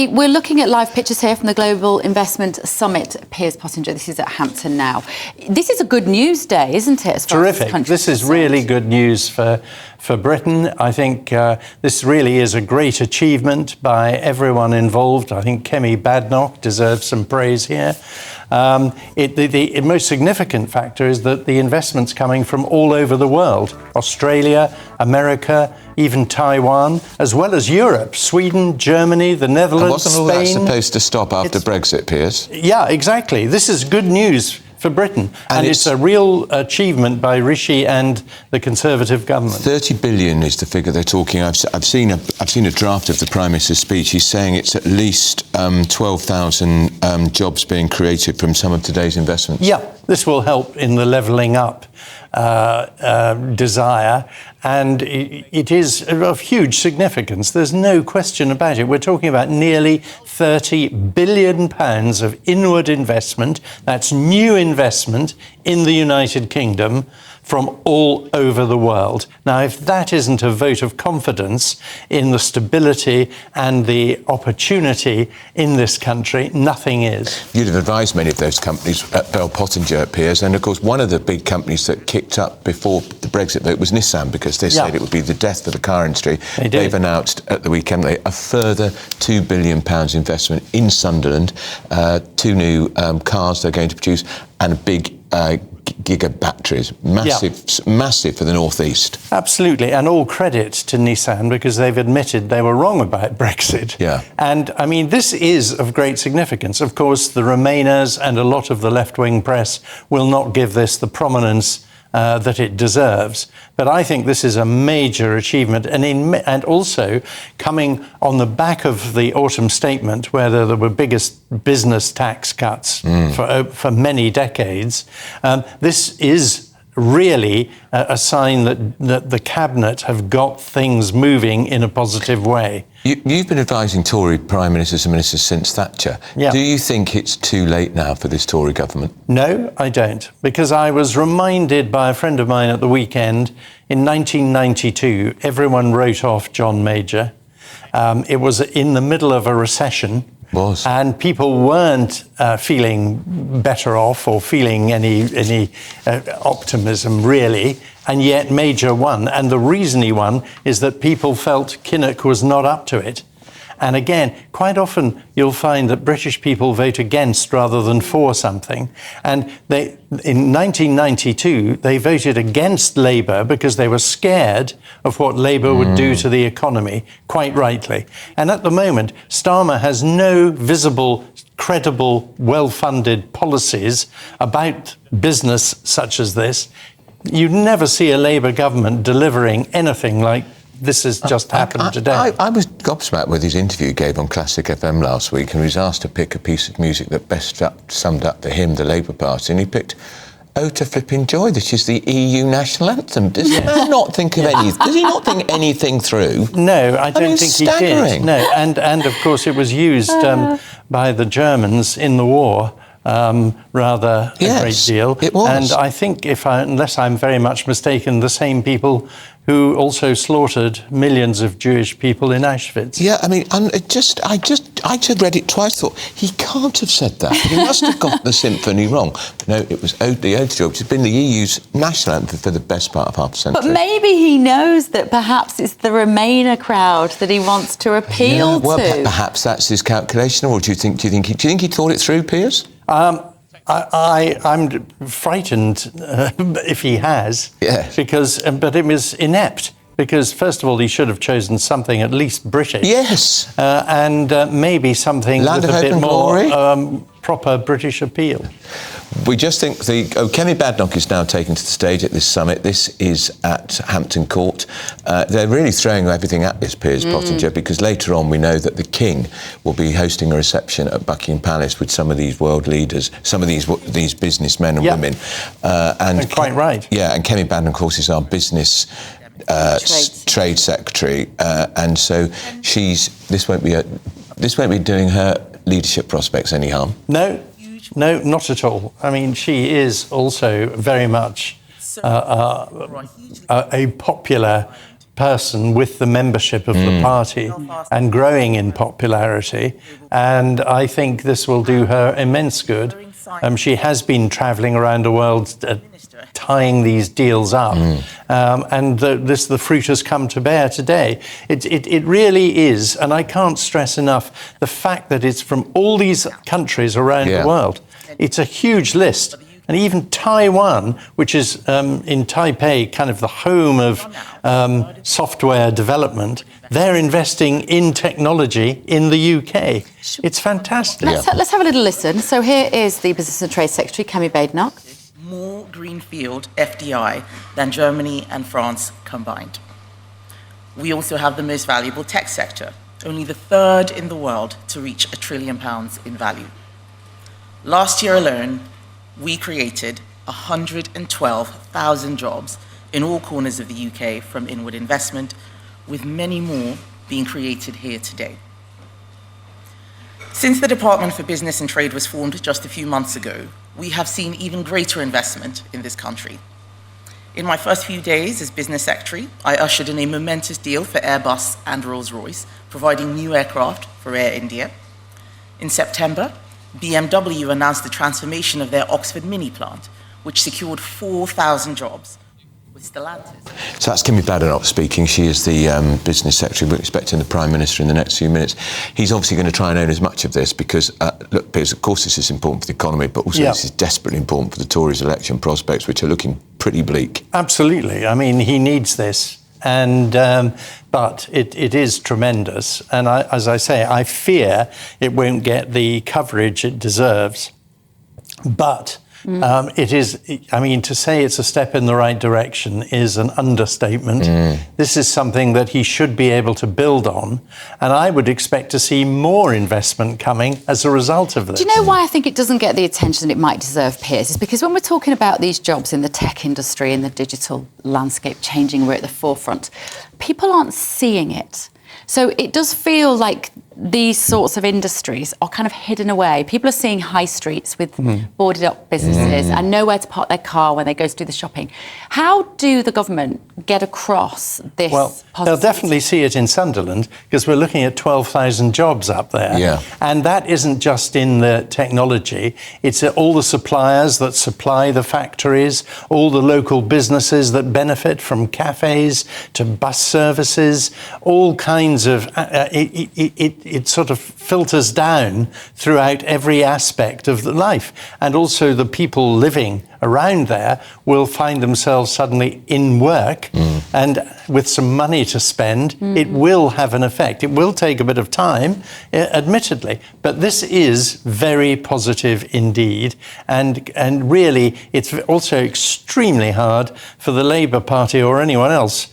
we're looking at live pictures here from the Global Investment Summit. Piers Pottinger, this is at Hampton now. This is a good news day, isn't it? Terrific. This is really good news for Britain. I think this really is a great achievement by everyone involved. I think Kemi Badenoch deserves some praise here. The most significant factor is that the investment's coming from all over the world. Australia, America, even Taiwan, as well as Europe, Sweden, Germany, the Netherlands, Spain. Wasn't all that supposed to stop after Brexit, Piers? Yeah, exactly. This is good news for Britain, and it's a real achievement by Rishi and the Conservative government. 30 billion is the figure they're talking. I've seen a draft of the Prime Minister's speech. He's saying it's at least 12,000 jobs being created from some of today's investments. Yeah, this will help in the levelling up desire, and it is of huge significance. There's no question about it. We're talking about nearly £30 billion of inward investment. That's new investment in the United Kingdom from all over the world. Now, if that isn't a vote of confidence in the stability and the opportunity in this country, nothing is. You'd have advised many of those companies at Bell Pottinger, Piers, and of course one of the big companies that kicked up before the Brexit vote was Nissan, because they said it would be the death of the car industry. They've announced at the weekend a further £2 billion investment in Sunderland, 2 new cars they're going to produce, and a big giga batteries, massive for the northeast. Absolutely, and all credit to Nissan, because they've admitted they were wrong about Brexit. Yeah. And I mean, this is of great significance. Of course, the Remainers and a lot of the left-wing press will not give this the prominence that it deserves. But I think this is a major achievement, and also coming on the back of the autumn statement, where there were biggest business tax cuts for many decades. This is really a sign that the Cabinet have got things moving in a positive way. You've been advising Tory Prime Ministers and Ministers since Thatcher. Yeah. Do you think it's too late now for this Tory government? No, I don't, because I was reminded by a friend of mine at the weekend, in 1992, everyone wrote off John Major. It was in the middle of a recession. And people weren't feeling better off or feeling any optimism, really, and yet Major won. And the reason he won is that people felt Kinnock was not up to it. And again, quite often you'll find that British people vote against rather than for something. And in 1992, they voted against Labour because they were scared of what Labour would do to the economy, quite rightly. And at the moment, Starmer has no visible, credible, well-funded policies about business such as this. You never see a Labour government delivering anything like this has just happened today. I was gobsmacked with his interview he gave on Classic FM last week, and he was asked to pick a piece of music that best summed up for him, the Labour Party, and he picked "Oh to Flipping Joy," which is the EU national anthem. Does he not think of anything? Does he not think anything through? No, I don't think staggering. He did. No, and of course it was used by the Germans in the war. Rather a great deal. It was. And I think, unless I'm very much mistaken, the same people who also slaughtered millions of Jewish people in Auschwitz. Yeah, I mean, I just read it twice, thought, he can't have said that. He must have got the symphony wrong. No, it was the Ode to Joy, which has been the EU's national anthem for the best part of half a century. But maybe he knows that perhaps it's the Remainer crowd that he wants to appeal to. Well, perhaps that's his calculation, or do you think he thought it through, Piers? I'm frightened if he has, but it was inept. Because, first of all, he should have chosen something at least British. Yes. And maybe something Land with a bit more proper British appeal. We just think Kemi Badenoch is now taken to the stage at this summit. This is at Hampton Court. They're really throwing everything at this, Piers Pottinger, because later on we know that the King will be hosting a reception at Buckingham Palace with some of these world leaders, some of these businessmen and women. And quite right. Yeah, and Kemi Badenoch, of course, is our business trade secretary, and so this won't be doing her leadership prospects any harm. No, not at all. I mean, she is also very much a popular person with the membership of the party and growing in popularity. And I think this will do her immense good. She has been travelling around the world tying these deals up. And the fruit has come to bear today. It really is, and I can't stress enough, the fact that it's from all these countries around the world. It's a huge list. And even Taiwan, which is in Taipei, kind of the home of software development, they're investing in technology in the UK. It's fantastic. Let's have a little listen. So here is the Business and Trade Secretary, Kemi Badenoch. More greenfield FDI than Germany and France combined. We also have the most valuable tech sector, only the third in the world to reach £1 trillion in value. Last year alone, we created 112,000 jobs in all corners of the UK from inward investment, with many more being created here today. Since the Department for Business and Trade was formed just a few months ago, we have seen even greater investment in this country. In my first few days as Business Secretary, I ushered in a momentous deal for Airbus and Rolls-Royce, providing new aircraft for Air India. In September, BMW announced the transformation of their Oxford Mini plant, which secured 4,000 jobs with Stellantis. So that's Kemi Badenoch speaking. She is the Business Secretary. We're expecting the Prime Minister in the next few minutes. He's obviously going to try and own as much of this because, look, Piers, of course this is important for the economy, but also this is desperately important for the Tories' election prospects, which are looking pretty bleak. Absolutely. I mean, he needs this. And but it is tremendous, and as I say, I fear it won't get the coverage it deserves. But it is. I mean, to say it's a step in the right direction is an understatement. This is something that he should be able to build on, and I would expect to see more investment coming as a result of this. Do you know why I think it doesn't get the attention it might deserve, Piers? It's because when we're talking about these jobs in the tech industry, in the digital landscape changing, we're at the forefront, people aren't seeing it. So it does feel like these sorts of industries are kind of hidden away. People are seeing high streets with boarded up businesses and nowhere to park their car when they go to do the shopping. How do the government get across this? Well, they'll definitely see it in Sunderland because we're looking at 12,000 jobs up there. Yeah. And that isn't just in the technology. It's all the suppliers that supply the factories, all the local businesses that benefit from cafes to bus services, all kinds of... It sort of filters down throughout every aspect of the life. And also the people living around there will find themselves suddenly in work and with some money to spend. It will have an effect. It will take a bit of time, admittedly, but this is very positive indeed. And really, it's also extremely hard for the Labour Party or anyone else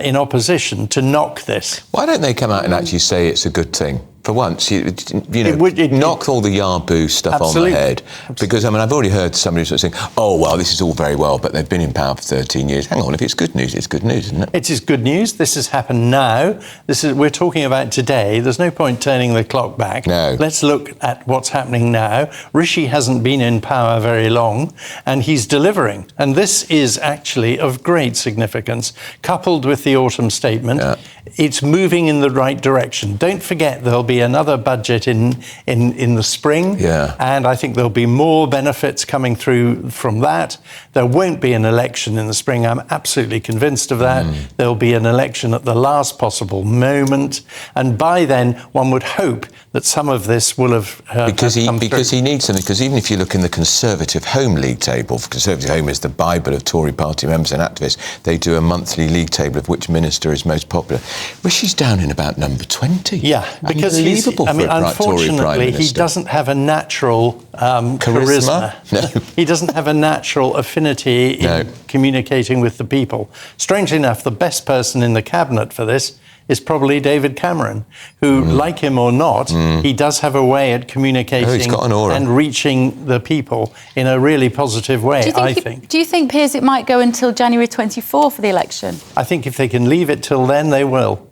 in opposition to knock this. Why don't they come out and actually say it's a good thing? For once, you know, knock all the Yahoo stuff on the head. Because, I mean, I've already heard somebody sort of saying, oh, well, this is all very well, but they've been in power for 13 years. Hang on, if it's good news, it's good news, isn't it? It is good news. This has happened now. We're talking about today. There's no point turning the clock back. No. Let's look at what's happening now. Rishi hasn't been in power very long, and he's delivering. And this is actually of great significance, coupled with the autumn statement. It's moving in the right direction. Don't forget there'll be another budget in the spring, and I think there'll be more benefits coming through from that. There won't be an election in the spring. I'm absolutely convinced of that. There'll be an election at the last possible moment, and by then one would hope that some of this will have because he needs something. Because even if you look in the Conservative Home League table, Conservative Home is the Bible of Tory party members and activists. They do a monthly league table of which minister is most popular. Rishi's down in about number 20. Yeah, because unfortunately, he doesn't have a natural charisma. No. He doesn't have a natural affinity in communicating with the people. Strangely enough, the best person in the cabinet for this is probably David Cameron, who, like him or not, he does have a way at communicating he's got an aura. And reaching the people in a really positive way, I think. Do you think, Piers, it might go until January 24 for the election? I think if they can leave it till then, they will.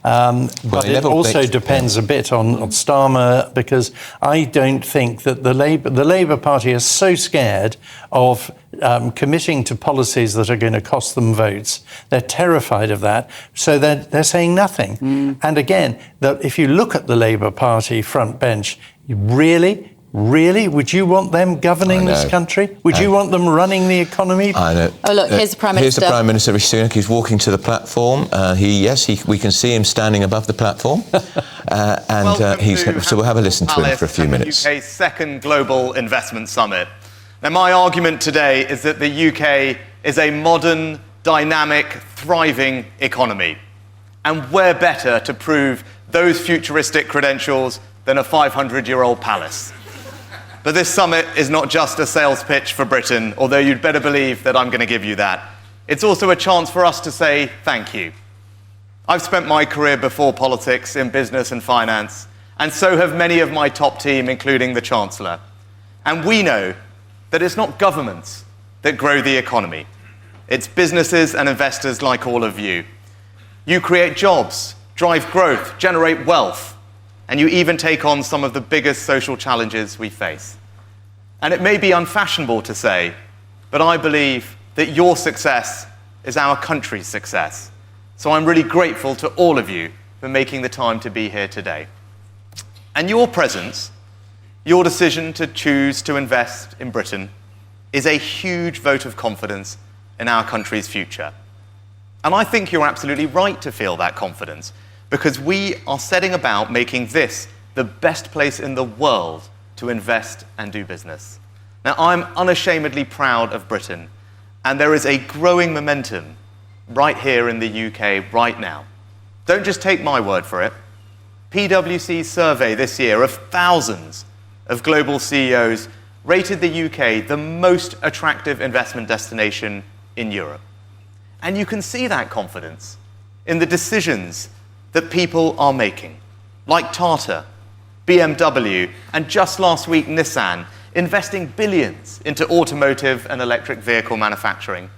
But it also depends a bit on Starmer, because I don't think that the Labour Party is so scared of committing to policies that are going to cost them votes. They're terrified of that, so they're saying nothing. And again, if you look at the Labour Party front bench, Really? Would you want them governing this country? Would you want them running the economy? I know. Oh, look, here's the Prime Minister. Here's the Prime Minister, Rishi Sunak. He's walking to the platform. We can see him standing above the platform. So we'll have a listen to him for a few minutes. The UK's second Global Investment Summit. Now, my argument today is that the UK is a modern, dynamic, thriving economy. And where better to prove those futuristic credentials than a 500-year-old palace? But this summit is not just a sales pitch for Britain, although you'd better believe that I'm going to give you that. It's also a chance for us to say thank you. I've spent my career before politics in business and finance, and so have many of my top team, including the Chancellor. And we know that it's not governments that grow the economy. It's businesses and investors like all of you. You create jobs, drive growth, generate wealth, and you even take on some of the biggest social challenges we face. And it may be unfashionable to say, but I believe that your success is our country's success. So I'm really grateful to all of you for making the time to be here today. And your presence, your decision to choose to invest in Britain, is a huge vote of confidence in our country's future. And I think you're absolutely right to feel that confidence, because we are setting about making this the best place in the world to invest and do business. Now, I'm unashamedly proud of Britain, and there is a growing momentum right here in the UK right now. Don't just take my word for it. PwC's survey this year of thousands of global CEOs rated the UK the most attractive investment destination in Europe. And you can see that confidence in the decisions that people are making, like Tata, BMW, and just last week Nissan, investing billions into automotive and electric vehicle manufacturing.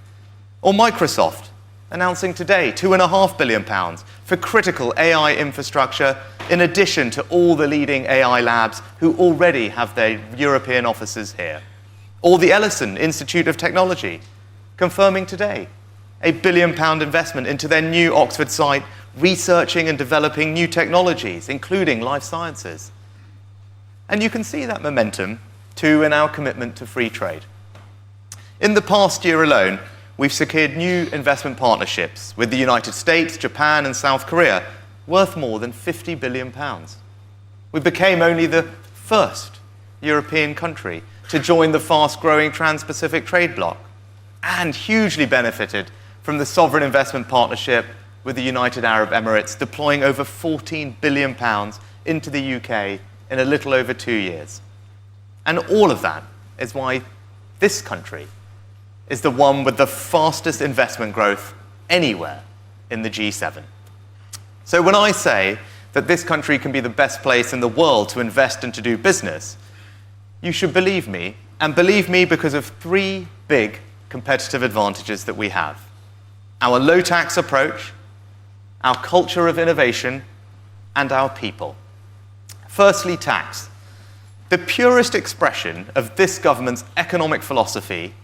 Or Microsoft, announcing today £2.5 billion for critical AI infrastructure, in addition to all the leading AI labs who already have their European offices here. Or the Ellison Institute of Technology, confirming today £1 billion investment into their new Oxford site, researching and developing new technologies, including life sciences. And you can see that momentum, too, in our commitment to free trade. In the past year alone, we've secured new investment partnerships with the United States, Japan, and South Korea, worth more than £50 billion. We became only the first European country to join the fast-growing Trans-Pacific Trade Bloc, and hugely benefited from the Sovereign Investment Partnership with the United Arab Emirates, deploying over £14 billion into the UK in a little over 2 years. And all of that is why this country is the one with the fastest investment growth anywhere in the G7. So when I say that this country can be the best place in the world to invest and to do business, you should believe me, and believe me because of three big competitive advantages that we have. Our low tax approach, our culture of innovation, and our people. Firstly, tax. The purest expression of this government's economic philosophy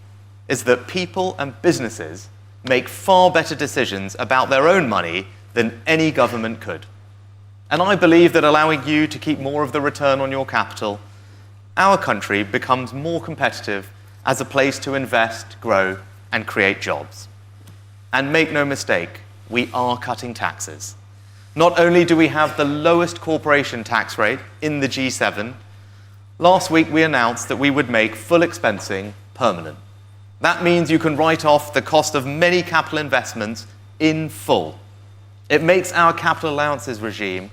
is that people and businesses make far better decisions about their own money than any government could. And I believe that allowing you to keep more of the return on your capital, our country becomes more competitive as a place to invest, grow, and create jobs. And make no mistake, we are cutting taxes. Not only do we have the lowest corporation tax rate in the G7, last week we announced that we would make full expensing permanent. That means you can write off the cost of many capital investments in full. It makes our capital allowances regime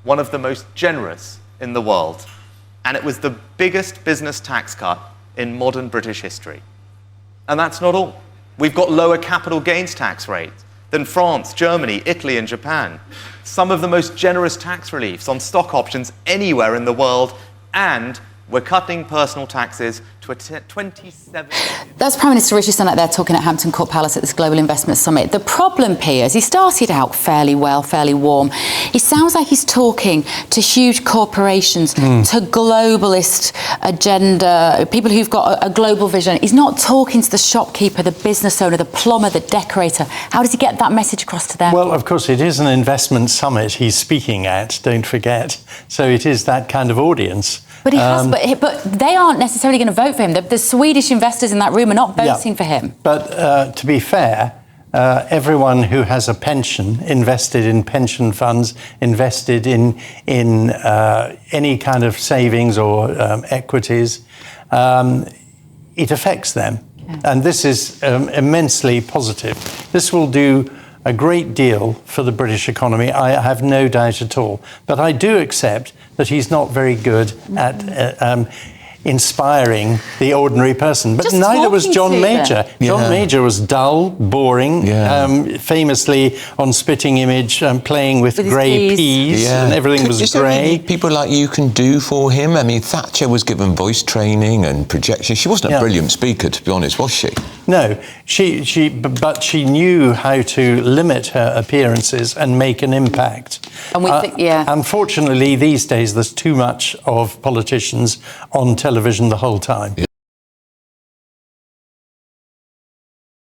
one of the most generous in the world, and it was the biggest business tax cut in modern British history. And that's not all. We've got lower capital gains tax rates than France, Germany, Italy, and Japan. Some of the most generous tax reliefs on stock options anywhere in the world, and we're cutting personal taxes 27. That's Prime Minister Rishi Sunak there talking at Hampton Court Palace at this Global Investment Summit. The problem, Piers, he started out fairly well, fairly warm. He sounds like he's talking to huge corporations, to globalist agenda, people who've got a global vision. He's not talking to the shopkeeper, the business owner, the plumber, the decorator. How does he get that message across to them? Well, of course, it is an investment summit he's speaking at, don't forget. So it is that kind of audience. But he has, but they aren't necessarily going to vote for him. The Swedish investors in that room are not voting for him. But to be fair, everyone who has a pension, invested in pension funds, invested in any kind of savings or equities, it affects them. Yeah. And this is immensely positive. This will do a great deal for the British economy, I have no doubt at all. But I do accept that he's not very good at inspiring the ordinary person. But just neither was John Major. John Major was dull, boring, famously on Spitting Image, playing with grey peas, and everything was grey. People like you can do for him. I mean, Thatcher was given voice training and projection. She wasn't a brilliant speaker, to be honest, was she? No, but she knew how to limit her appearances and make an impact. And we think, unfortunately, these days there's too much of politicians on television the whole time.